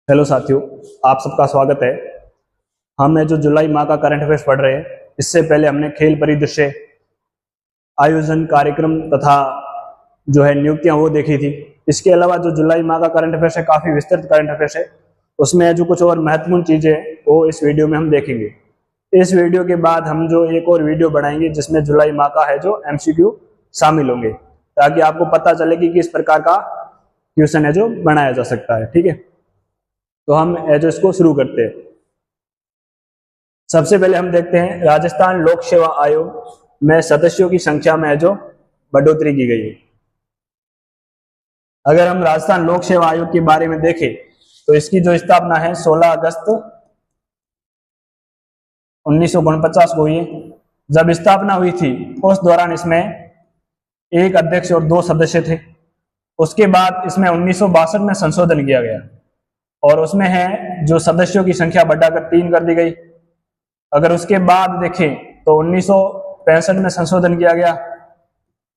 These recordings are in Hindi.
हेलो साथियों, आप सबका स्वागत है। हमने जो जुलाई माह का करंट अफेयर्स पढ़ रहे हैं, इससे पहले हमने खेल परिदृश्य, आयोजन, कार्यक्रम तथा जो है नियुक्तियां वो देखी थी। इसके अलावा जो जुलाई माह का करंट अफेयर्स है, काफी विस्तृत करंट अफेयर्स है। उसमें जो कुछ और महत्वपूर्ण चीजें हैं वो इस वीडियो में हम देखेंगे। इस वीडियो के बाद हम जो एक और वीडियो बनाएंगे जिसमें जुलाई माह का है जो एमसीक्यू शामिल होंगे, ताकि आपको पता चले कि किस प्रकार का क्वेश्चन है जो बनाया जा सकता है। ठीक है, तो हम जो इसको शुरू करते हैं। सबसे पहले हम देखते हैं राजस्थान लोक सेवा आयोग में सदस्यों की संख्या में जो बढ़ोतरी की गई है। अगर हम राजस्थान लोक सेवा आयोग के बारे में देखें तो इसकी जो स्थापना है 16 अगस्त 1949 को हुई है। जब स्थापना हुई थी उस दौरान इसमें एक अध्यक्ष और 2 सदस्य थे। उसके बाद इसमें 1962 में संशोधन किया गया और उसमें है जो सदस्यों की संख्या बढ़ाकर 3 कर दी गई। अगर उसके बाद देखें तो 1965 में संशोधन किया गया,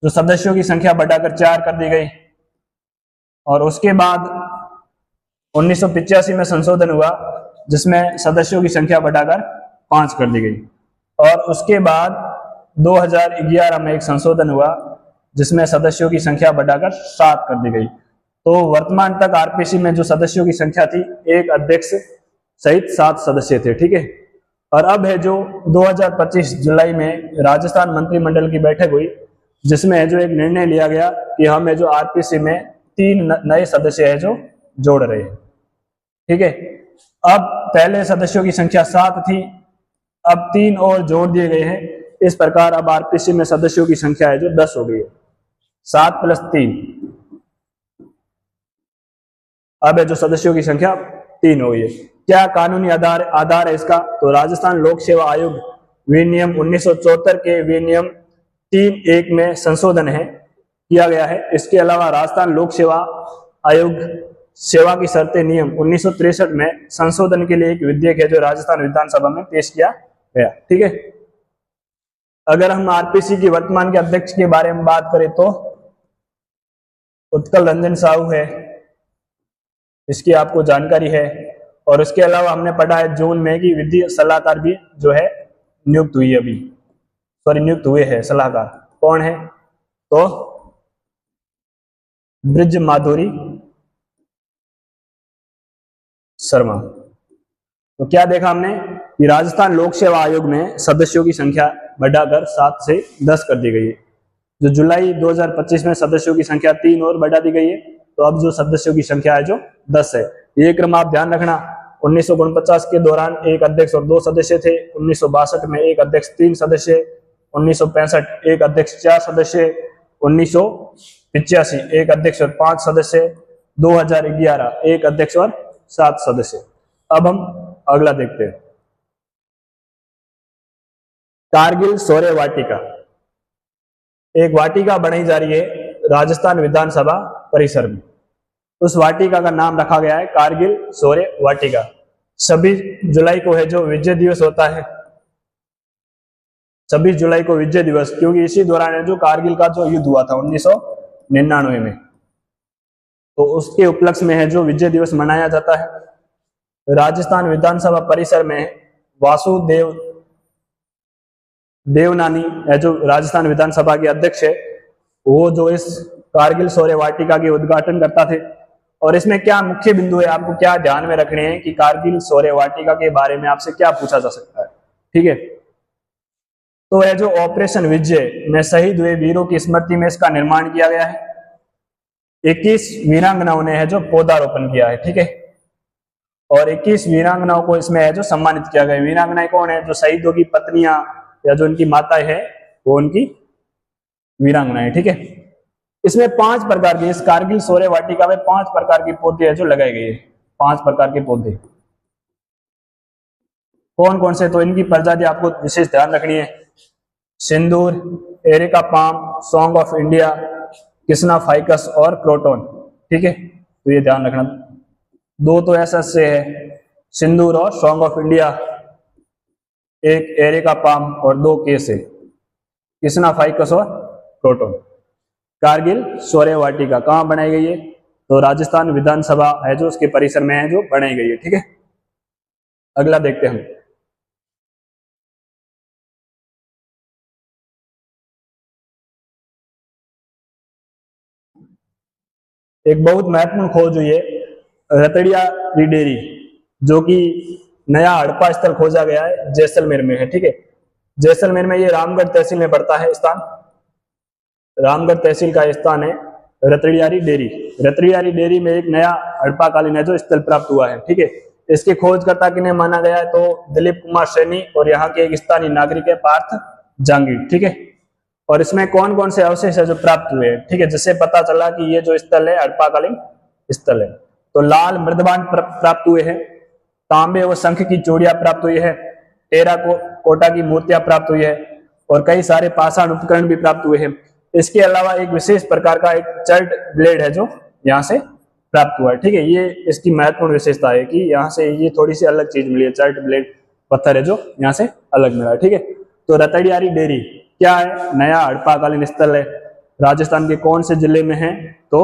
जो सदस्यों की संख्या बढ़ाकर 4 कर दी गई। और उसके बाद 1985 में संशोधन हुआ जिसमें सदस्यों की संख्या बढ़ाकर 5 कर दी गई। और उसके बाद 2011 में एक संशोधन हुआ जिसमें सदस्यों की संख्या बढ़ाकर 7 कर दी गई। तो वर्तमान तक आरपीसी में जो सदस्यों की संख्या थी, एक अध्यक्ष सहित 7 सदस्य थे। ठीक है, और अब है जो 2025 जुलाई में राजस्थान मंत्रिमंडल की बैठक हुई जिसमें है जो एक निर्णय लिया गया कि हम है जो आरपीसी में 3 नए सदस्य है जो जोड़ रहे हैं। ठीक है, अब पहले सदस्यों की संख्या 7 थी, अब 3 और जोड़ दिए गए हैं। इस प्रकार अब आरपीसी में सदस्यों की संख्या है जो 10 हो गई है। 7 + 3, अब है जो सदस्यों की संख्या 3 हो गई है। क्या कानूनी आधार है इसका? तो राजस्थान लोक सेवा आयोग विनियम 1974 के विनियम 3(1) में संशोधन है किया गया है। इसके अलावा राजस्थान लोक सेवा आयोग सेवा की शर्तें नियम 1963 में संशोधन के लिए एक विधेयक है जो राजस्थान विधानसभा में पेश किया गया। ठीक है, अगर हम आरपीसी की वर्तमान के अध्यक्ष के बारे में बात करें तो उत्कल रंजन साहू है, इसकी आपको जानकारी है। और उसके अलावा हमने पढ़ा है जून में कि विधि सलाहकार भी जो है नियुक्त हुई, नियुक्त हुए हैं सलाहकार। कौन है? तो ब्रिज माधुरी शर्मा। तो क्या देखा हमने कि राजस्थान लोक सेवा आयोग में सदस्यों की संख्या बढ़ाकर 7 से 10 कर दी गई है। जो जुलाई 2025 में सदस्यों की संख्या 3 और बढ़ा दी गई है, तो अब जो सदस्यों की संख्या है जो 10 है। ये क्रम आप ध्यान रखना। 1949 के दौरान एक अध्यक्ष और 2 सदस्य थे। 1962 में एक अध्यक्ष 3 सदस्य। 1965 एक अध्यक्ष 4 सदस्य। 1985 एक अध्यक्ष और 5 सदस्य। 2011 एक अध्यक्ष और 7 सदस्य। अब हम अगला देखते हैं। कारगिल शौर्य वाटिका, एक वाटिका बनाई जा रही है राजस्थान विधानसभा परिसर में। उस वाटिका का नाम रखा गया है कारगिल शौर्य वाटिका। 26 जुलाई को है जो विजय दिवस होता है। 26 जुलाई को विजय दिवस, क्योंकि इसी दौरान है जो कारगिल का जो युद्ध हुआ था 1999 में, तो उसके उपलक्ष्य में है जो विजय दिवस मनाया जाता है। राजस्थान विधानसभा परिसर में वासुदेव देवनानी है जो राजस्थान विधानसभा के अध्यक्ष है, वो जो इस कारगिल शौर्य वाटिका के उद्घाटन करता थे। और इसमें क्या मुख्य बिंदु है, आपको क्या ध्यान में रखने हैं कि कारगिल शौर्य वाटिका के बारे में आपसे क्या पूछा जा सकता है। ठीक है, तो है जो ऑपरेशन विजय में शहीद हुए वीरों की स्मृति में इसका निर्माण किया गया है। 21 वीरांगनाओं ने है जो पौधारोपण किया है। ठीक है, और 21 वीरांगनाओं को इसमें है जो सम्मानित किया गया। वीरांगनाएं कौन है? जो शहीदों की पत्नियां या जो उनकी माताएं है वो उनकी वीरांगनाएं। ठीक है, इसमें 5 प्रकार के, इस कारगिल शौर्य वाटिका में 5 प्रकार के पौधे हैं जो लगाए गए हैं। 5 प्रकार के पौधे कौन कौन से? तो इनकी प्रजाति आपको विशेष ध्यान रखनी है। सिंदूर, areca palm, song of India, Krishna ficus और क्रोटोन। ठीक है, तो ये ध्यान रखना। 2 तो ऐसा से है, सिंदूर और सॉन्ग ऑफ इंडिया, एक एरिका पाम और 2 केस है, कृष्णा फाइकस और क्रोटोन। कारगिल शौर्य वाटिका कहाँ बनाई गई है? तो राजस्थान विधानसभा है जो उसके परिसर में है जो बनाई गई है। ठीक है, अगला देखते हैं हम। एक बहुत महत्वपूर्ण खोज हुई है रतड़िया डेयरी, जो कि नया हड़प्पा स्थल खोजा गया है, जैसलमेर में है। ठीक है, जैसलमेर में ये रामगढ़ तहसील में पड़ता है स्थान, रामगढ़ तहसील का स्थान है रतड़ियारी डेयरी। रतड़ियारी डेयरी में एक नया हड़प्पा कालीन है जो स्थल प्राप्त हुआ है। ठीक है, इसके खोजकर्ता किन्हें माना गया है तो दिलीप कुमार सैनी और यहाँ के एक स्थानीय नागरिक है पार्थ जांगीर। ठीक है, और इसमें कौन कौन से अवशेष है जो प्राप्त हुए हैं। ठीक है, जिससे पता चला कि ये जो स्थल है हड़प्पाकालीन स्थल है। तो लाल मृदबान प्राप्त हुए हैं, तांबे व शंख की चूड़ियां प्राप्त हुई है, कोटा की मूर्तियां प्राप्त हुई है और कई सारे पाषाण उपकरण भी प्राप्त हुए हैं। इसके अलावा एक विशेष प्रकार का एक चर्ट ब्लेड है जो यहाँ से प्राप्त हुआ है। ठीक है, ये इसकी महत्वपूर्ण विशेषता है कि यहाँ से ये थोड़ी सी अलग चीज मिली है, चर्ट ब्लेड पत्थर है जो यहाँ से अलग मिला है। ठीक है, तो रतड़ियारी डेयरी क्या है, नया हड़प्पाकालीन स्थल है, राजस्थान के कौन से जिले में है तो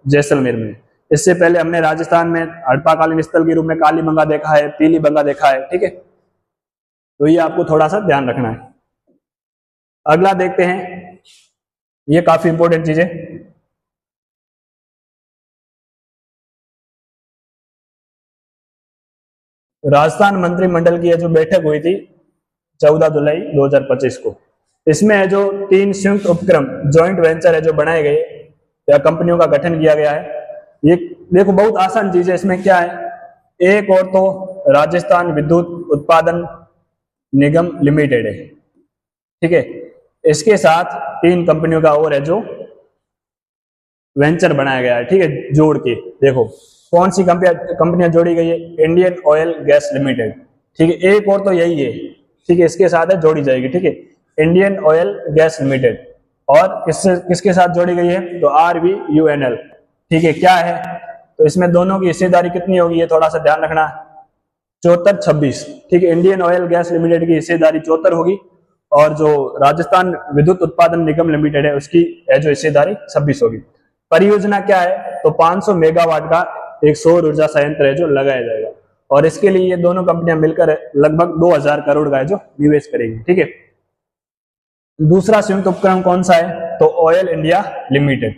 जैसलमेर में। इससे पहले हमने राजस्थान में हड़प्पाकालीन स्थल के रूप में कालीबंगा देखा है, पीलीबंगा देखा है। ठीक है, तो ये आपको थोड़ा सा ध्यान रखना है। अगला देखते हैं, ये काफी इंपॉर्टेंट चीज है। राजस्थान मंत्रिमंडल की जो बैठक हुई थी 14 जुलाई 2025 को, इसमें है जो 3 संयुक्त उपक्रम जॉइंट वेंचर है जो बनाए गए या कंपनियों का गठन किया गया है। ये देखो बहुत आसान चीज है, इसमें क्या है, एक और तो राजस्थान विद्युत उत्पादन निगम लिमिटेड है। ठीक है, इसके साथ 3 कंपनियों का और है जो वेंचर बनाया गया है। ठीक है, जोड़ के देखो कौन सी कंपनियां जोड़ी गई है, इंडियन ऑयल गैस लिमिटेड। ठीक है, एक और तो यही है। ठीक है, इसके साथ है जोड़ी जाएगी। ठीक है, इंडियन ऑयल गैस लिमिटेड, और किसके साथ जोड़ी गई है तो RVUNL। ठीक है, क्या है तो इसमें दोनों की हिस्सेदारी कितनी होगी ये थोड़ा सा ध्यान रखना, 74-26। ठीक है, इंडियन ऑयल गैस लिमिटेड की हिस्सेदारी 74 होगी और जो राजस्थान विद्युत उत्पादन निगम लिमिटेड है उसकी है जो हिस्सेदारी 26 होगी। परियोजना क्या है तो 500 मेगावाट का एक सौर ऊर्जा संयंत्र है जो लगाया जाएगा, और इसके लिए ये दोनों कंपनियां मिलकर लगभग 2000 करोड़ का है जो निवेश करेगी। ठीक है, दूसरा संयुक्त उपक्रम कौन सा है तो ऑयल इंडिया लिमिटेड,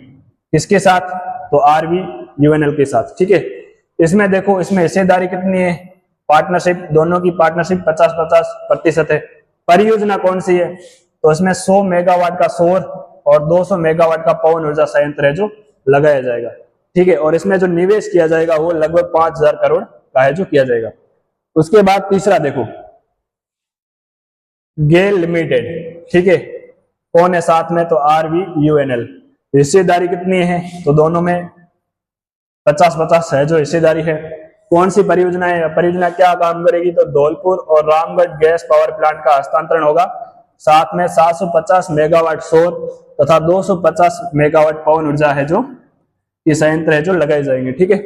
किसके साथ तो RVUNL के साथ। ठीक है, इसमें देखो इसमें हिस्सेदारी कितनी है, पार्टनरशिप, दोनों की पार्टनरशिप 50-50% है। परियोजना कौन सी है तो इसमें 100 मेगावाट का सौर और 200 मेगावाट का पवन ऊर्जा संयंत्र है जो लगाया जाएगा। ठीक है, और इसमें जो निवेश किया जाएगा वो लगभग 5000 करोड़ का है जो किया जाएगा। उसके बाद तीसरा देखो गेल लिमिटेड। ठीक है, कौन है साथ में तो RVUNL। हिस्सेदारी कितनी है तो दोनों में 50-50 है जो हिस्सेदारी है। कौन सी परियोजना है, परियोजना क्या काम करेगी तो धौलपुर और रामगढ़ गैस पावर प्लांट का हस्तांतरण होगा, साथ में 750 मेगावाट सौर तथा 250 मेगावाट पवन ऊर्जा है जो ये संयंत्र है जो लगाए जाएंगे। ठीक है,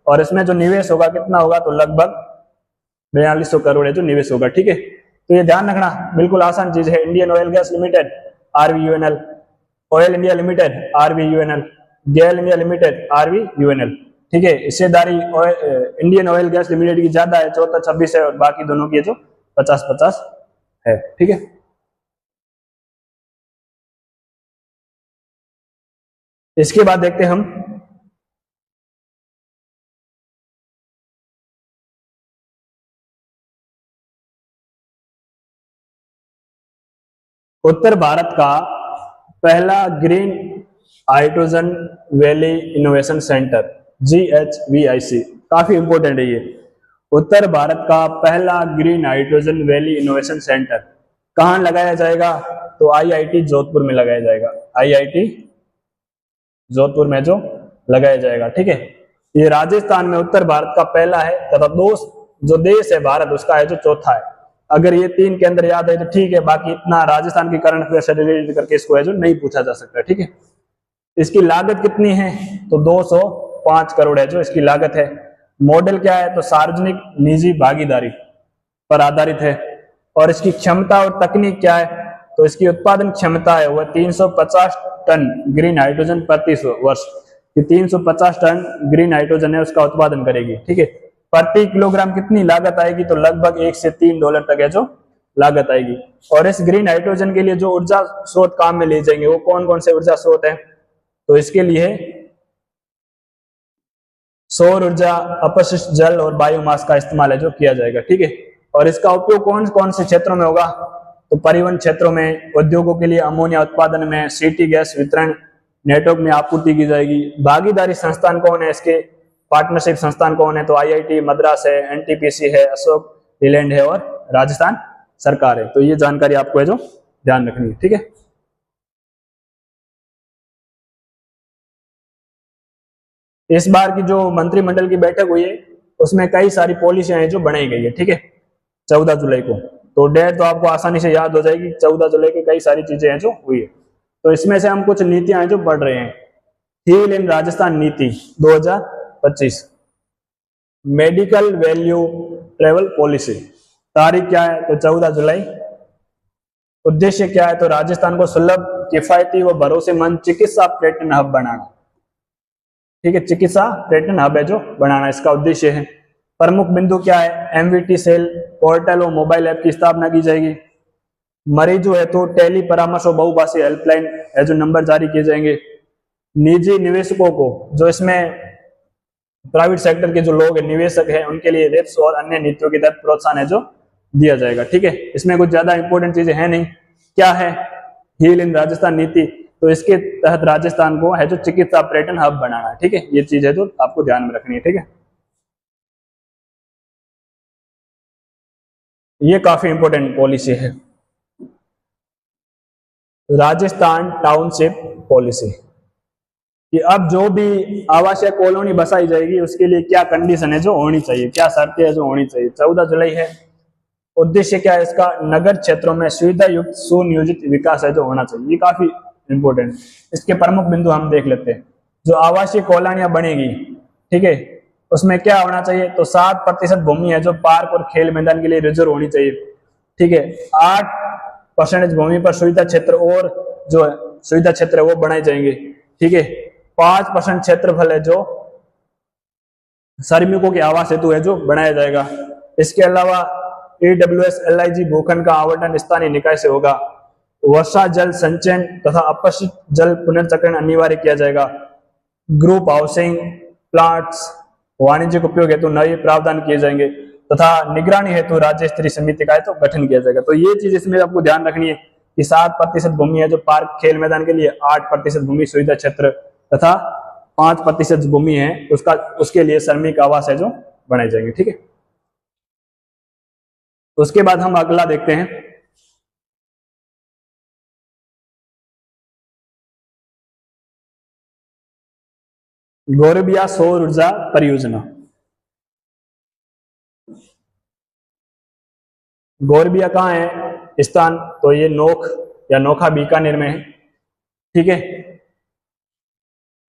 और इसमें जो निवेश होगा कितना होगा तो लगभग 4200 करोड़ है जो निवेश होगा। ठीक है, तो ये ध्यान रखना, बिल्कुल आसान चीज है। Indian oil gas limited RVUNL, oil India limited RVUNL, गेल इंडिया लिमिटेड RVUNL। ठीक है, हिस्सेदारी इंडियन ऑयल गैस लिमिटेड की ज्यादा है 74-26 है, और बाकी दोनों की जो 50-50 है। ठीक है, इसके बाद देखते हैं हम उत्तर भारत का पहला green hydrogen valley innovation centre GHVIC, काफी इंपोर्टेंट है ये। उत्तर भारत का पहला green hydrogen valley innovation centre कहाँ लगाया जाएगा तो IIT जोधपुर में लगाया जाएगा, IIT जोधपुर में जो लगाया जाएगा। ठीक है, ये राजस्थान में उत्तर भारत का पहला है तथा जो देश है भारत उसका है जो चौथा है। अगर ये 3 केंद्र याद है तो ठीक है, बाकी इतना राजस्थान की करंट अफेयर से रिलेटेड करके इसको है जो नहीं पूछा जा सकता। ठीक है, इसकी लागत कितनी है तो 205 करोड़ है जो इसकी लागत है। मॉडल क्या है तो सार्वजनिक निजी भागीदारी पर आधारित है, और इसकी क्षमता और तकनीक क्या है तो इसकी उत्पादन क्षमता है वह 350 टन ग्रीन हाइड्रोजन प्रति वर्ष। कि 350 टन ग्रीन हाइड्रोजन है उसका उत्पादन करेगी। ठीक है, प्रति किलोग्राम कितनी लागत आएगी, तो लगभग 1 से 3 डॉलर तक है जो लागत आएगी। और इस ग्रीन हाइड्रोजन के लिए जो ऊर्जा स्रोत काम में ले जाएंगे वो कौन कौन से ऊर्जा स्रोत है, तो इसके लिए सौर ऊर्जा, अपशिष्ट जल और बायोमास का इस्तेमाल है जो किया जाएगा। ठीक है, और इसका उपयोग कौन कौन से क्षेत्रों में होगा, तो परिवहन क्षेत्रों में, उद्योगों के लिए अमोनिया उत्पादन में, सिटी गैस वितरण नेटवर्क में आपूर्ति की जाएगी। भागीदारी संस्थान कौन है, इसके पार्टनरशिप संस्थान कौन है, तो आईआईटी मद्रास है, एनटीपीसी है, अशोक लीलैंड है और राजस्थान सरकार है। तो ये जानकारी आपको है जो ध्यान रखनी है। ठीक है, इस बार की जो मंत्रिमंडल की बैठक हुई है उसमें कई सारी पॉलिसियां हैं जो बनाई गई है। ठीक है, 14 जुलाई को, तो डेट तो आपको आसानी से याद हो जाएगी। 14 जुलाई की कई सारी चीजें हैं जो हुई है। तो इसमें से हम कुछ नीतियां हैं जो पढ़ रहे हैं। हील इन राजस्थान नीति 2025, मेडिकल वैल्यू ट्रेवल पॉलिसी, तारीख क्या है, तो 14 जुलाई। उद्देश्य क्या है, तो राजस्थान को सुलभ, किफायती व भरोसेमंद चिकित्सा पर्यटन हब बनाना। ठीक है, चिकित्सा पर्यटन हब है जो बनाना इसका उद्देश्य है। प्रमुख बिंदु क्या है, एमवीटी सेल, पोर्टल और मोबाइल ऐप की स्थापना की जाएगी। मरीजों है तो टेली परामर्श और बहुभाषी हेल्पलाइन है जो नंबर जारी किए जाएंगे। निजी निवेशकों को, जो इसमें प्राइवेट सेक्टर के जो लोग हैं, निवेशक हैं, उनके लिए रेप्स और अन्य नीतियों के तहत प्रोत्साहन है जो दिया जाएगा। ठीक है, इसमें कुछ ज्यादा इंपॉर्टेंट चीजें हैं नहीं। क्या है हील इन राजस्थान नीति, तो इसके तहत राजस्थान को है जो चिकित्सा पर्यटन हब बनाना है। ठीक है, ये चीज है जो आपको ध्यान में रखनी है। ठीक है, ये काफी इंपॉर्टेंट पॉलिसी है। राजस्थान टाउनशिप पॉलिसी, कि अब जो भी आवासीय कॉलोनी बसाई जाएगी उसके लिए क्या कंडीशन है जो होनी चाहिए, क्या शर्तें है जो होनी चाहिए। 14 जुलाई है। उद्देश्य क्या है इसका, नगर क्षेत्रों में सुविधा युक्त सुनियोजित विकास है जो होना चाहिए। ये काफी इंपॉर्टेंट। इसके प्रमुख बिंदु हम देख लेते हैं। जो आवासीय कॉलोनियां बनेगी, ठीक है, उसमें क्या होना चाहिए, तो 7% भूमि है जो पार्क और खेल मैदान के लिए रिजर्व होनी चाहिए। ठीक है, 8% भूमि पर सुविधा क्षेत्र और जो सुविधा क्षेत्र है वो बनाए जाएंगे। ठीक है, 5% क्षेत्रफल है जो श्रमिकों के आवास हेतु है जो बनाया जाएगा। इसके अलावा AWS LIG भूखंड का आवंटन स्थानीय निकाय से होगा। वर्षा जल संचयन तथा अपशिष्ट जल पुनर्चक्रण अनिवार्य किया जाएगा। ग्रुप हाउसिंग प्लांट्स वाणिज्यिक उपयोग हेतु नए प्रावधान किए जाएंगे तथा निगरानी हेतु राज्य स्तरीय समिति का तो गठन किया जाएगा। तो ये चीज इसमें आपको ध्यान रखनी है कि 7% भूमि है जो पार्क खेल मैदान के लिए, 8% भूमि सुविधा क्षेत्र तथा 5% भूमि है उसके लिए श्रमिक आवास है जो बनाए जाएंगे। ठीक है, उसके बाद हम अगला देखते हैं। गोरबिया सौर ऊर्जा परियोजना। गोरबिया कहाँ है स्थान, तो ये नोख या नोखा बीकानेर में है। ठीक है,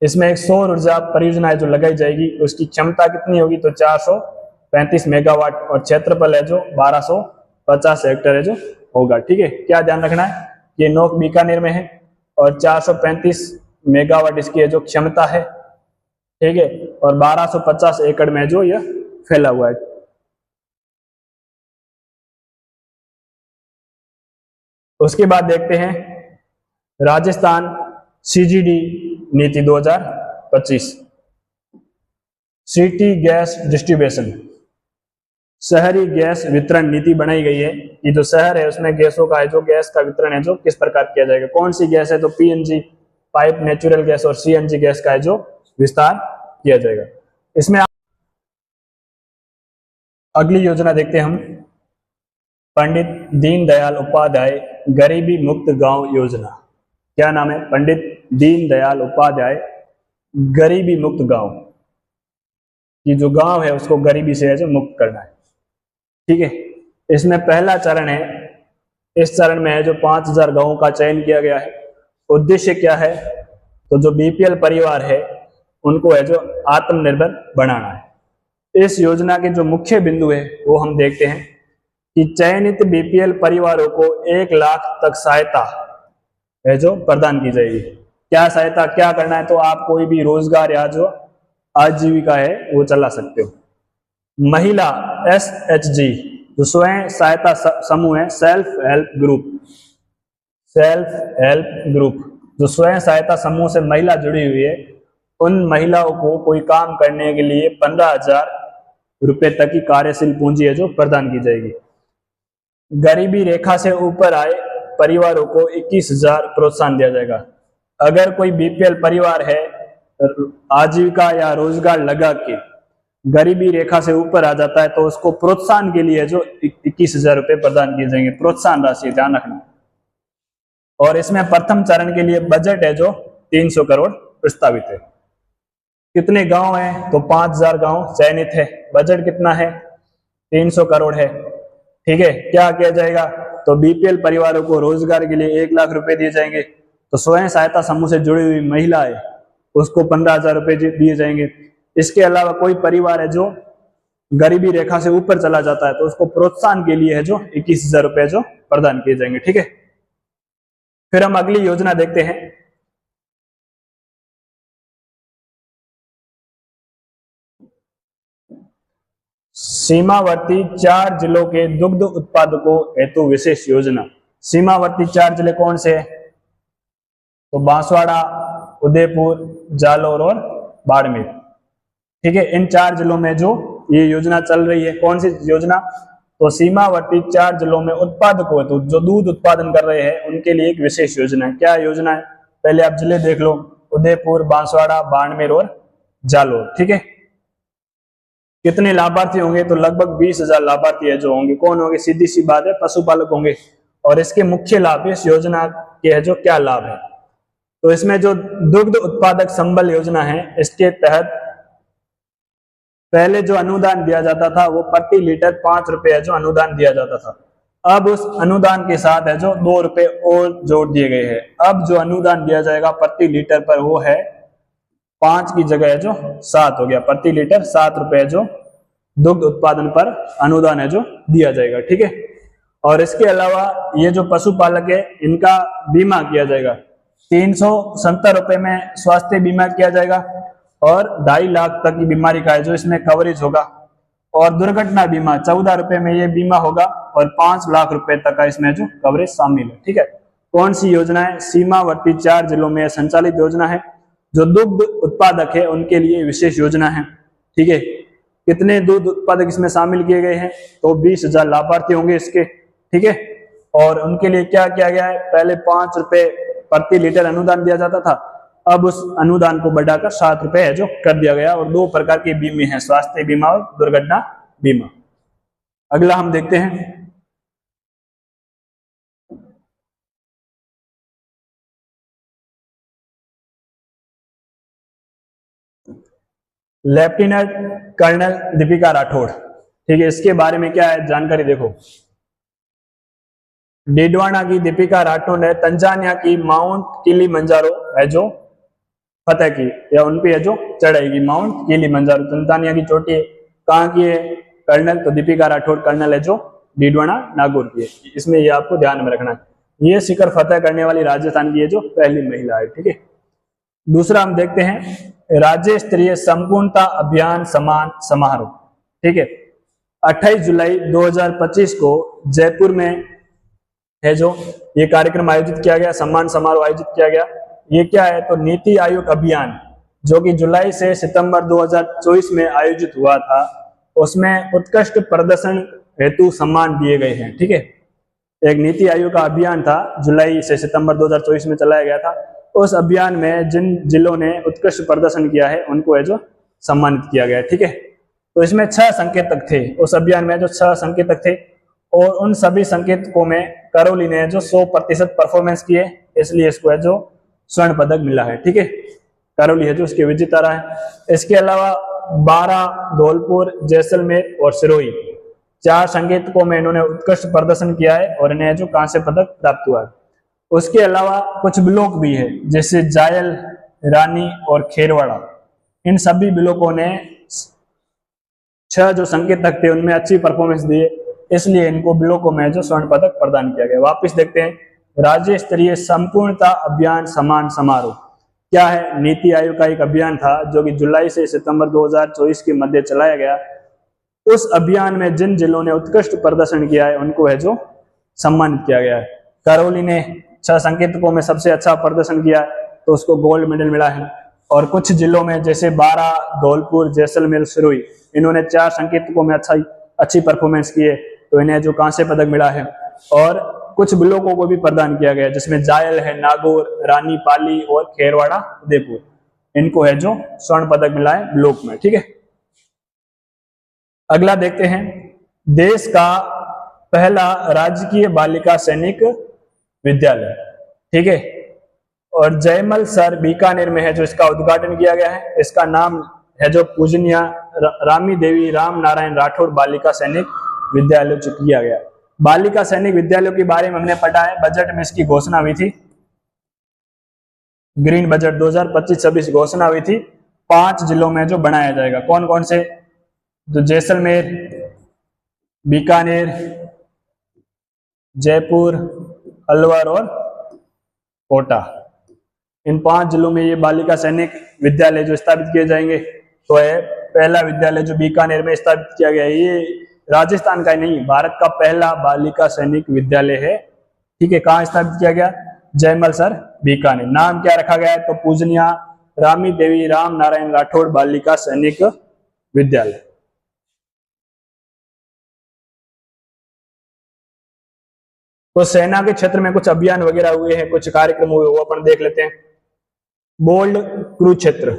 इसमें एक सौर ऊर्जा परियोजना है जो लगाई जाएगी। उसकी क्षमता कितनी होगी, तो 435 मेगावाट और क्षेत्रफल है जो 1250 हेक्टेयर है जो होगा। ठीक है, क्या ध्यान रखना है, ये नोक बीकानेर में है और 435 मेगावाट इसकी है जो क्षमता है। ठीक है, और 1250 एकड़ में जो यह फैला हुआ है। उसके बाद देखते हैं राजस्थान CGD नीति 2025, सिटी गैस डिस्ट्रीब्यूशन, शहरी गैस वितरण नीति बनाई गई है। ये जो शहर है उसमें गैसों का है जो गैस का वितरण है जो किस प्रकार किया जाएगा, कौन सी गैस है, तो PNG पाइप नेचुरल गैस और CNG गैस का है जो विस्तार किया जाएगा। इसमें अगली योजना देखते हैं हम, पंडित दीनदयाल उपाध्याय गरीबी मुक्त गांव योजना। क्या नाम है, पंडित दीनदयाल उपाध्याय गरीबी मुक्त गांव। ये जो गांव है उसको गरीबी से है जो मुक्त करना है। ठीक है, इसमें पहला चरण है। इस चरण में है जो 5000 गांवों का चयन किया गया है। उद्देश्य क्या है, तो जो BPL परिवार है उनको है जो आत्मनिर्भर बनाना है। इस योजना के जो मुख्य बिंदु है वो हम देखते हैं कि चयनित BPL परिवारों को 1 लाख तक सहायता है जो प्रदान की जाएगी। क्या सहायता क्या करना है, तो आप कोई भी रोजगार या जो आजीविका है वो चला सकते हो। महिला SHG जो स्वयं सहायता समूह है, सेल्फ हेल्प ग्रुप जो स्वयं सहायता समूह से महिला जुड़ी हुई है, उन महिलाओं को कोई काम करने के लिए 15,000 रुपए तक की कार्यशील पूंजी है जो प्रदान की जाएगी। गरीबी रेखा से ऊपर आए परिवारों को 21,000 प्रोत्साहन दिया जाएगा। अगर कोई BPL परिवार है, आजीविका या रोजगार लगा के गरीबी रेखा से ऊपर आ जाता है, तो उसको प्रोत्साहन के लिए जो 21,000 रुपए प्रदान किए जाएंगे, प्रोत्साहन राशि, ध्यान रखना। और इसमें प्रथम चरण के लिए बजट है जो 300 करोड़ प्रस्तावित है। कितने गांव हैं, तो 5,000 गांव चयनित है। बजट कितना है, 300 करोड़ है। ठीक है, क्या किया जाएगा, तो BPL परिवारों को रोजगार के लिए 1 लाख रुपए दिए जाएंगे। तो स्वयं सहायता समूह से जुड़ी हुई महिला है, उसको 15,000 रुपए दिए जाएंगे। इसके अलावा कोई परिवार है जो गरीबी रेखा से ऊपर चला जाता है, तो उसको प्रोत्साहन के लिए है जो 21,000 रुपए जो प्रदान किए जाएंगे। ठीक है, फिर हम अगली योजना देखते हैं। सीमावर्ती 4 जिलों के दुग्ध उत्पादकों हेतु विशेष योजना। सीमावर्ती 4 जिले कौन से हैं, तो बांसवाड़ा, उदयपुर, जालौर और बाड़मेर। ठीक है, इन 4 जिलों में जो ये योजना चल रही है, कौन सी योजना, तो सीमावर्ती 4 जिलों में उत्पादकों हेतु जो दूध उत्पादन कर रहे हैं उनके लिए एक विशेष योजना है। क्या योजना है, पहले आप जिले देख लो, उदयपुर, बांसवाड़ा, बाड़मेर और जालौर। ठीक है, कितने लाभार्थी होंगे, तो लगभग 20,000 लाभार्थी है जो होंगे। कौन होंगे, सीधी सी बात है, पशुपालक होंगे। और इसके मुख्य लाभ, इस योजना के है जो क्या लाभ है, तो इसमें जो दुग्ध उत्पादक संबल योजना है, इसके तहत पहले जो अनुदान दिया जाता था वो प्रति लीटर 5 रुपए है जो अनुदान दिया जाता था। अब उस अनुदान के साथ है जो 2 रुपए और जोड़ दिए गए हैं। अब जो अनुदान दिया जाएगा प्रति लीटर पर वो है 5 की जगह है जो 7 हो गया। प्रति लीटर 7 रुपए जो दुग्ध उत्पादन पर अनुदान है जो दिया जाएगा। ठीक है, और इसके अलावा ये जो पशुपालक है इनका बीमा किया जाएगा। 370 रुपए में स्वास्थ्य बीमा किया जाएगा और 2.5 लाख तक की बीमारी का है जो इसमें कवरेज होगा। और दुर्घटना बीमा 14 रुपए में ये बीमा होगा और 5 लाख रुपए तक का इसमें जो कवरेज शामिल है। ठीक है, कौन सी योजना है, सीमावर्ती 4 जिलों में संचालित योजना है। जो दुग्ध उत्पादक है उनके लिए विशेष योजना है। ठीक है, कितने दूध उत्पादक इसमें शामिल किए गए हैं, तो 20,000 लाभार्थी होंगे इसके। ठीक है, और उनके लिए क्या किया गया है, पहले 5 रुपए प्रति लीटर अनुदान दिया जाता था, अब उस अनुदान को बढ़ाकर 7 रुपए है जो कर दिया गया। और 2 प्रकार के बीमे हैं, स्वास्थ्य बीमा और दुर्घटना बीमा। अगला हम देखते हैं, लेफ्टिनेंट कर्नल दीपिका राठौड़। ठीक है, इसके बारे में क्या है जानकारी देखो। डिडवाना की दीपिका राठौड़ ने तंजानिया की माउंट किलिमंजारो है जो फतेह की, या उन पे है जो चढ़ाई की। माउंट किलिमंजारो तंजानिया की चोटी है, कहाँ की है, कर्नल, तो दीपिका राठौड़ कर्नल है जो डिडवाना नागौर की है। इसमें ये आपको ध्यान में रखना है। ये शिखर फतेह करने वाली राजस्थान की है जो पहली महिला है। ठीक है, दूसरा हम देखते हैं राज्य स्तरीय संपूर्णता अभियान सम्मान समारोह। ठीक है, 28 जुलाई 2025 को जयपुर में है जो ये कार्यक्रम आयोजित किया गया, सम्मान समारोह आयोजित किया गया। ये क्या है, तो नीति आयोग अभियान जो कि जुलाई से सितंबर 2024 में आयोजित हुआ था, उसमें उत्कृष्ट प्रदर्शन हेतु सम्मान दिए गए हैं। ठीक है, एक नीति आयोग का अभियान था, जुलाई से सितंबर 2024 में चलाया गया था। उस अभियान में जिन जिलों ने उत्कृष्ट प्रदर्शन किया है उनको है जो सम्मानित किया गया। ठीक है, तो इसमें 6 संकेतक थे, उस अभियान में जो 6 संकेतक थे, और उन सभी संकेतकों में करौली ने जो 100% परफॉर्मेंस किए, इसलिए इसको है जो स्वर्ण पदक मिला है। ठीक है, करौली है जो उसके विजेता रहा है। इसके अलावा 12 धौलपुर, जैसलमेर और सिरोही 4 संकेतकों में इन्होंने उत्कृष्ट प्रदर्शन किया है और इन्हें जो कांस्य पदक प्राप्त हुआ है। उसके अलावा कुछ ब्लॉक भी है जैसे जायल, रानी और खेरवाड़ा, इन सभी ब्लॉकों ने 6 जो संकेतक थे उनमें अच्छी परफॉर्मेंस दी है, इसलिए इनको ब्लॉकों में जो स्वर्ण पदक प्रदान किया गया। वापस देखते हैं, राज्य स्तरीय संपूर्णता अभियान सम्मान समारोह क्या है, नीति आयोग का एक अभियान था जो कि जुलाई से सितंबर 2024 के मध्य चलाया गया। उस अभियान में जिन जिलों ने उत्कृष्ट प्रदर्शन किया है उनको है जो सम्मानित किया गया है। करौली ने 6 संकेतकों में सबसे अच्छा प्रदर्शन किया तो उसको गोल्ड मेडल मिला है। और कुछ जिलों में जैसे बारा, धौलपुर, जैसलमेर, सिरोही, इन्होंने 4 संकेतकों में अच्छी परफॉर्मेंस की है तो इन्हें जो कांस्य पदक मिला है। और कुछ ब्लॉकों को भी प्रदान किया गया जिसमें जायल है, नागौर, रानी, पाली और खेरवाड़ा, उदयपुर, इनको है जो स्वर्ण पदक मिला है ब्लॉक में। ठीक है, अगला देखते हैं, देश का पहला राजकीय बालिका सैनिक विद्यालय। ठीक है, और जयमल सर बीकानेर में है जो इसका उद्घाटन किया गया है। इसका नाम है जो पूजनीय रामी देवी राम नारायण राठौर बालिका सैनिक विद्यालय जो किया गया। बालिका सैनिक विद्यालयों के बारे में हमने पढ़ा है, बजट में इसकी घोषणा हुई थी, ग्रीन बजट 2025-26 घोषणा हुई थी। 5 जिलों में जो बनाया जाएगा, कौन कौन से, तो जैसलमेर, बीकानेर, जयपुर, अलवर और कोटा, इन 5 जिलों में ये बालिका सैनिक विद्यालय जो स्थापित किए जाएंगे। तो है पहला विद्यालय जो बीकानेर में स्थापित किया गया है, ये राजस्थान का ही नहीं, भारत का पहला बालिका सैनिक विद्यालय है। ठीक है, कहाँ स्थापित किया गया, जयमल सर बीकानेर। नाम क्या रखा गया है, तो पूजनीय रामी देवी राम नारायण राठौर बालिका सैनिक विद्यालय। तो सेना के क्षेत्र में कुछ अभियान वगैरह हुए हैं, कुछ कार्यक्रम हुए, वो अपन देख लेते हैं। बोल्ड कुरुक्षेत्र,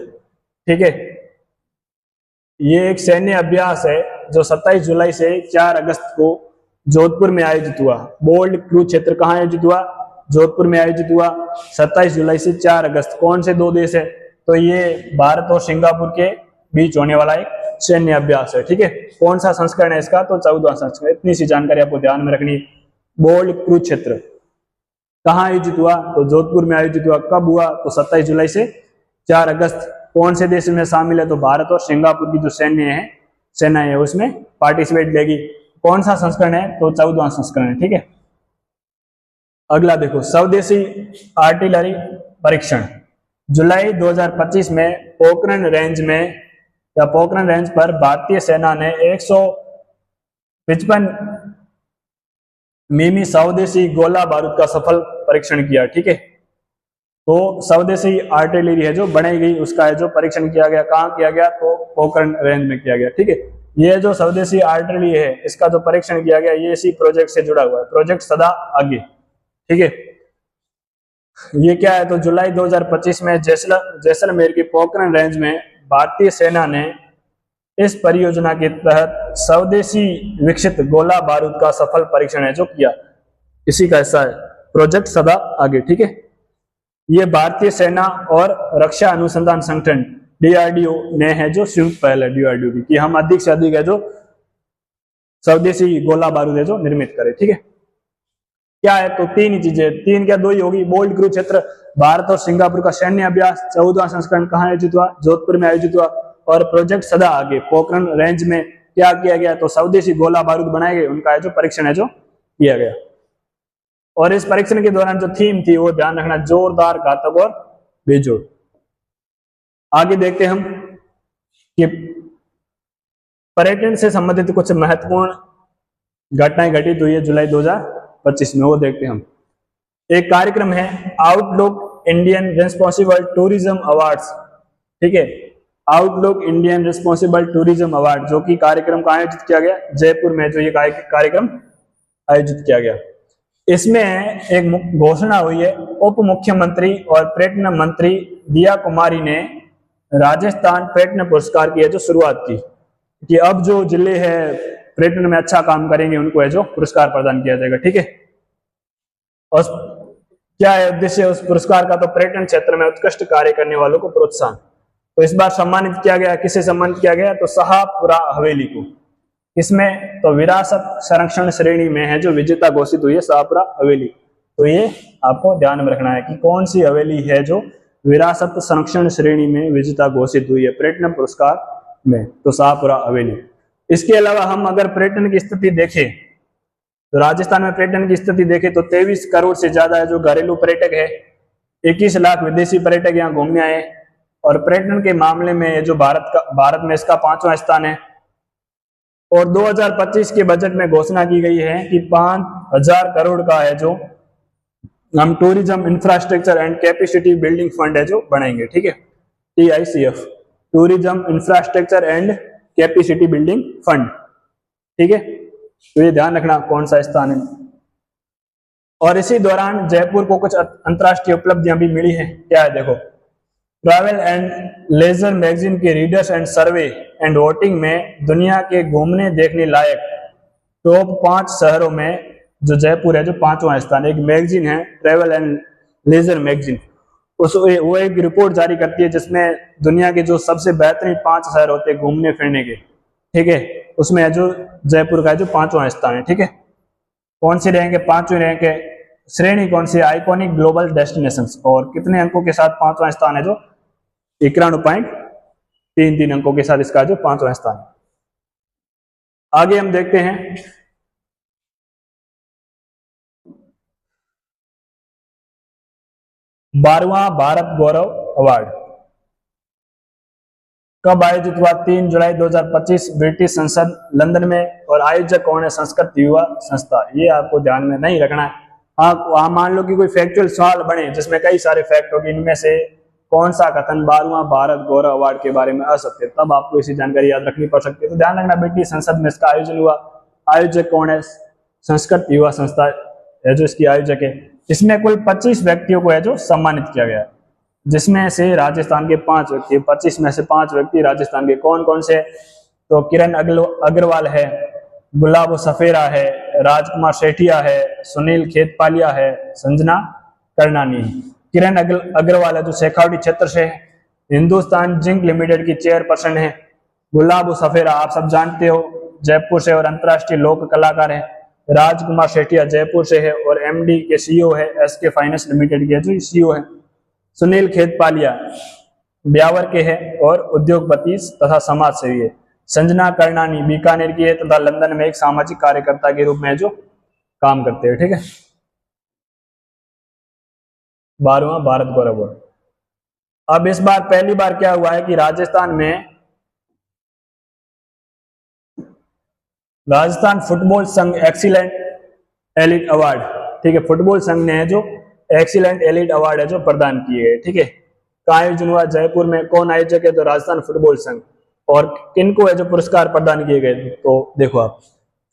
ठीक है, ये एक सैन्य अभ्यास है जो 27 जुलाई से 4 अगस्त को जोधपुर में आयोजित हुआ। बोल्ड कुरुक्षेत्र कहाँ आयोजित हुआ, जोधपुर में आयोजित हुआ 27 जुलाई से 4 अगस्त। कौन से 2 देश है, तो ये भारत और सिंगापुर के बीच होने वाला एक सैन्य अभ्यास है। ठीक है, कौन सा संस्करण है इसका, तो 14वां संस्करण। इतनी सी जानकारी आपको ध्यान में रखनी। बोल्ड कुरुक्षेत्र कहाँ आयोजित हुआ, तो जोधपुर में आयोजित हुआ। कब हुआ, तो 27 जुलाई से 4 अगस्त। कौन से देश में शामिल है, तो भारत और सिंगापुर की जो सेना है उसमें पार्टिसिपेट लेगी। कौन सा संस्करण है, तो 14वां संस्करण है। ठीक है, अगला देखो, स्वदेशी आर्टिलरी परीक्षण। जुलाई 2025 में पोखरण रेंज पर भारतीय सेना ने 155 मिमी स्वदेशी गोला बारूद का सफल परीक्षण किया। ठीक है, तो स्वदेशी आर्टिलरी है जो बनाई गई, उसका है जो परीक्षण किया गया। कहाँ किया गया, तो पोखरण रेंज में किया गया। ठीक है, ये जो स्वदेशी आर्टिलरी है इसका जो परीक्षण किया गया ये इसी प्रोजेक्ट से जुड़ा हुआ है, प्रोजेक्ट सदा आगे। ठीक है, ये क्या है, तो जुलाई 2025 में जैसलमेर की पोखरण रेंज में भारतीय सेना ने इस परियोजना के तहत स्वदेशी विकसित गोला बारूद का सफल परीक्षण है जो किया, इसी का हिस्सा है प्रोजेक्ट सदा आगे। ठीक है, ये भारतीय सेना और रक्षा अनुसंधान संगठन DRDO ने है जो संयुक्त पहल है DRDO की, कि हम अधिक से अधिक है जो स्वदेशी गोला बारूद है जो निर्मित करें। ठीक है, क्या है, तो 3 ही चीजें, 3 क्या 2 ही होगी। बोल्ड कुरुक्षेत्र भारत और सिंगापुर का सैन्य अभ्यास, 14वां संस्करण कहाँ आयोजित हुआ, जोधपुर में आयोजित हुआ। और प्रोजेक्ट सदा आगे, पोखरण रेंज में क्या किया गया, तो स्वदेशी गोला बारूद बनाए गए, उनका है जो परीक्षण है जो किया गया। और इस परीक्षण के दौरान जो थीम थी वो ध्यान रखना, जोरदार, घातक और बेजोड़। आगे देखते हम कि पर्यटन से संबंधित कुछ महत्वपूर्ण घटनाएं घटित हुई है जुलाई 2025 में, वो देखते हैं हम। एक कार्यक्रम है outlook Indian responsible tourism awards. ठीक है, outlook Indian responsible tourism award, जो कि कार्यक्रम का आयोजित किया गया जयपुर में, जो ये कार्यक्रम आयोजित किया गया। इसमें एक घोषणा हुई है, उप मुख्यमंत्री और पर्यटन मंत्री दिया कुमारी ने राजस्थान पर्यटन पुरस्कार की है जो शुरुआत की, कि अब जो जिले हैं पर्यटन में अच्छा काम करेंगे उनको है जो पुरस्कार प्रदान किया जाएगा। ठीक है, और क्या है उद्देश्य उस पुरस्कार का, तो पर्यटन क्षेत्र में उत्कृष्ट कार्य करने वालों को प्रोत्साहन। तो इस बार सम्मानित किया गया, किसे सम्मानित किया गया, तो शाहपुरा हवेली को। इसमें तो विरासत संरक्षण श्रेणी में है जो विजेता घोषित हुई है शाहपुरा हवेली। तो ये आपको ध्यान में रखना है कि कौन सी हवेली है जो विरासत संरक्षण श्रेणी में विजेता घोषित हुई है पर्यटन पुरस्कार में, तो शाहपुरा हवेली। इसके अलावा हम अगर पर्यटन की स्थिति देखें तो राजस्थान में पर्यटन की स्थिति देखें तो 23 करोड़ से ज्यादा है जो घरेलू पर्यटक है, 21 लाख विदेशी पर्यटक यहाँ घूमने आए। और पर्यटन के मामले में जो भारत में इसका 5वां स्थान है। और 2025 के बजट में घोषणा की गई है कि 5,000 करोड़ का है जो हम tourism infrastructure and capacity building fund है जो बनाएंगे, ठीक है, TICF, tourism infrastructure and capacity building fund, ठीक है। तो ये ध्यान रखना कौन सा स्थान है। और इसी दौरान जयपुर को कुछ अंतर्राष्ट्रीय उपलब्धियां भी मिली हैं। क्या है देखो, ट्रैवल एंड लेजर मैगजीन के readers and survey and voting में दुनिया के घूमने देखने लायक टॉप 5 शहरों में जो जयपुर है जो 5वां स्थान है। एक मैगजीन है ट्रैवल एंड लेजर मैगजीन, वो एक रिपोर्ट जारी करती है जिसमें दुनिया के जो सबसे बेहतरीन 5 शहर होते हैं घूमने फिरने के, ठीक है, उसमें जो जयपुर का जो 5वां स्थान है, ठीक है। कौन सी रहेंगे 5वीं रैंक है, श्रेणी कौन सी, आइकॉनिक ग्लोबल डेस्टिनेशंस, और कितने अंकों के साथ 5वां स्थान है जो 91.33 अंकों के साथ इसका जो 5वां स्थान है। आगे हम देखते हैं 12वां भारत गौरव अवार्ड कब आयोजित हुआ, 3 जुलाई 2025 ब्रिटिश संसद लंदन में। और आयोजक कौन है, संस्कृत युवा संस्था। ये आपको ध्यान में नहीं रखना है। हाँ, मान लो कि कोई फैक्चुअल सवाल बने जिसमें कई सारे फैक्ट होंगे, इनमें से कौन सा कथन 12वां भारत गौरव अवार्ड के बारे में आ सकते हैं, तब आपको इसी जानकारी याद रखनी पड़ सकती है। तो ध्यान रखना ब्रिटिश संसद में इसका आयोजन हुआ। आयोजक कौन है, संस्कृत युवा संस्था है जो इसकी आयोजक है। इसमें कुल 25 व्यक्तियों को है जो सम्मानित किया गया है, जिसमें से राजस्थान के 5 व्यक्ति, 25 में से 5 व्यक्ति राजस्थान के। कौन कौन से, तो किरण अग्रवाल है, गुलाब सफेरा है, राजकुमार सेठिया है, सुनील खेतपालिया है, संजना करनानी। किरण अग्रवाल है जो शेखावटी क्षेत्र से है, हिंदुस्तान जिंक लिमिटेड की चेयरपर्सन है। गुलाब सफेरा आप सब जानते हो, जयपुर से और अंतर्राष्ट्रीय लोक कलाकार है। राजकुमार सेठिया जयपुर से है और MD के CEO है, SK फाइनेंस लिमिटेड के जो CEO है। सुनील खेतपालिया ब्यावर के है और उद्योगपति तथा समाज सेवी है। संजना करनानी बीकानेर की है तथा लंदन में एक सामाजिक कार्यकर्ता के रूप में जो काम करते हैं, ठीक है। 12वां भारत गौरव अवार्ड। अब इस बार पहली बार क्या हुआ है कि राजस्थान फुटबॉल संघ एक्सीलेंट एलिट अवार्ड, ठीक है, फुटबॉल संघ ने जो एक्सीलेंट एलिट अवार्ड है जो प्रदान किए गए, ठीक है। का आयोजन हुआ जयपुर में। कौन आयोजक है, तो राजस्थान फुटबॉल संघ। और किनको है जो पुरस्कार प्रदान किए गए, तो देखो आप,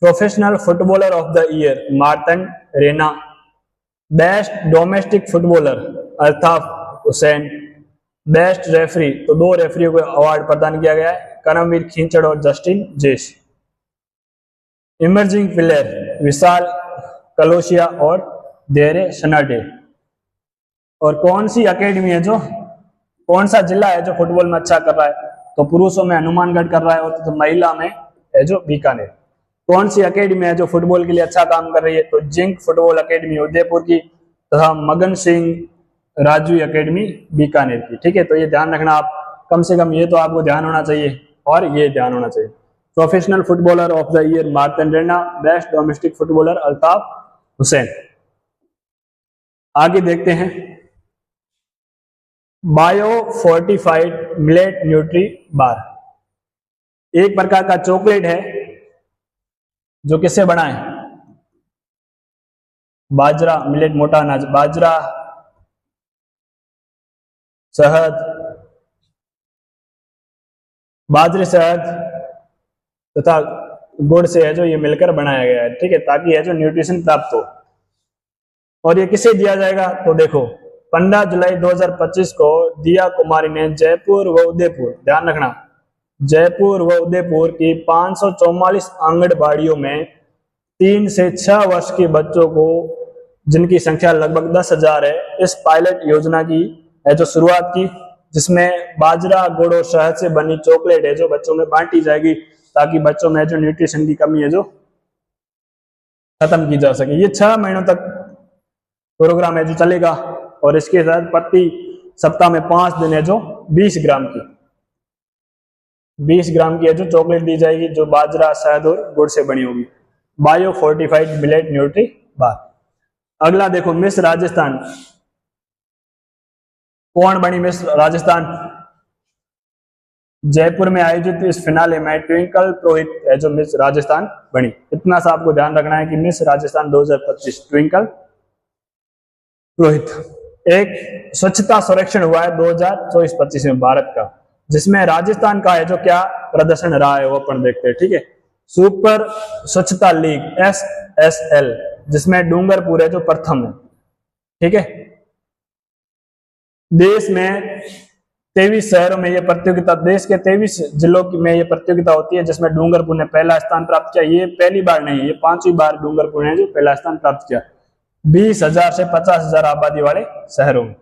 professional footballer of the year मार्तन रेना, best domestic footballer Altaf Hussain, best referee, तो 2 रेफरियों को अवार्ड प्रदान किया गया है, करमवीर खींचड़ और जस्टिन जेस। इमर्जिंग प्लेयर विशाल कलोशिया और देरे सनाडे। और कौन सी अकेडमी है जो, कौन सा जिला है जो फुटबॉल में अच्छा कर रहा है, तो पुरुषों में हनुमानगढ़ कर रहा है और तो महिला में है जो बीकानेर। कौन सी अकेडमी है जो फुटबॉल के लिए अच्छा काम कर रही है, तो जिंक फुटबॉल अकेडमी उदयपुर की तथा मगन सिंह राजू अकेडमी बीकानेर की, ठीक है। तो ये ध्यान रखना आप, कम से कम ये तो आपको ध्यान होना चाहिए और ये ध्यान होना चाहिए। Professional footballer of the year मार्तन रेना, best domestic footballer Altaf Hussain. आगे देखते हैं bio fortified millet nutri bar, एक प्रकार का चॉकलेट है जो किससे बना है, बाजरा, मिलेट मोटा अनाज, बाजरा, शहद, बाजरे, शहद तथा गुड़ से है जो ये मिलकर बनाया गया है, ठीक है, ताकि है जो न्यूट्रिशन प्राप्त हो। और ये किसे दिया जाएगा, तो देखो 15 जुलाई 2025 को दिया कुमारी ने जयपुर व उदयपुर, ध्यान रखना, जयपुर व उदयपुर की 544 आंगनबाड़ियों में 3 से 6 वर्ष के बच्चों को, जिनकी संख्या लगभग 10,000 है, इस पायलट योजना की है जो शुरुआत की, जिसमें बाजरा, गुड़ और शहद से बनी चॉकलेट है जो बच्चों में बांटी जाएगी, ताकि बच्चों में जो न्यूट्रिशन की कमी है जो खत्म की जा सके। ये 6 महीनों तक प्रोग्राम है जो चलेगा। और इसके साथ प्रति सप्ताह में 5 दिन है जो 20 ग्राम की है जो चॉकलेट दी जाएगी, जो बाजरा, शहद और गुड़ से बनी होगी। बायो फोर्टिफाइड मिलेट न्यूट्री बार। अगला देखो मिस राजस्थान कौन बनी मिस राजस्थान? जयपुर में आयोजित इस फिनाले में ट्विंकल पुरोहित है जो मिस राजस्थान बनी। इतना सा आपको ध्यान रखना है कि मिस राजस्थान 2025 ट्विंकल पुरोहित। एक स्वच्छता सर्वेक्षण हुआ है 2024-25 में भारत का, जिसमें राजस्थान का है जो क्या प्रदर्शन रहा है वो अपन देखते हैं। ठीक है, सुपर स्वच्छता लीग SSL, जिसमें डूंगरपुर है जो प्रथम है। ठीक है, देश में 23 शहरों में ये प्रतियोगिता, देश के 23 जिलों में ये प्रतियोगिता होती है, जिसमें डूंगरपुर ने पहला स्थान प्राप्त किया। ये पहली बार नहीं है, ये 5वीं बार डूंगरपुर ने जो पहला स्थान प्राप्त किया। 20,000 से 50,000 आबादी वाले शहरों में,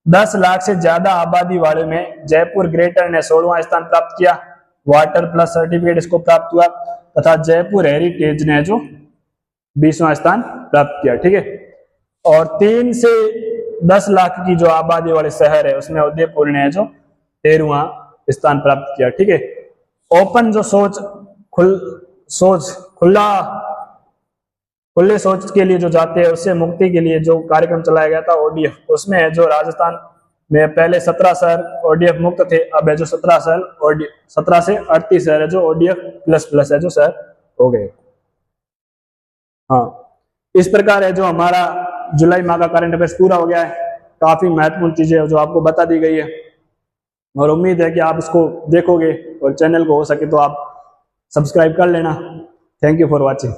10 लाख से ज्यादा आबादी वाले में जयपुर ग्रेटर ने 16वां स्थान प्राप्त किया, वाटर प्लस सर्टिफिकेट इसको प्राप्त हुआ, तथा जयपुर हेरिटेज ने जो 20वां स्थान प्राप्त किया। ठीक है, और 3 से 10 लाख की जो आबादी वाले शहर है उसमें उदयपुर ने जो 13वां स्थान प्राप्त किया। ठीक है, ओपन जो खुले सोच के लिए जो जाते हैं उससे मुक्ति के लिए जो कार्यक्रम चलाया गया था ODF, उसमें है जो राजस्थान में पहले 17 शहर ODF मुक्त थे, अब है जो 17 से 38 शहर है जो ODF++ है जो शहर हो गए। हाँ, इस प्रकार है जो हमारा जुलाई माह का करंट अफेयर्स पूरा हो गया है। काफी महत्वपूर्ण चीजें जो आपको बता दी गई है, और उम्मीद है कि आप इसको देखोगे और चैनल को हो सके तो आप सब्सक्राइब कर लेना। Thank you for watching.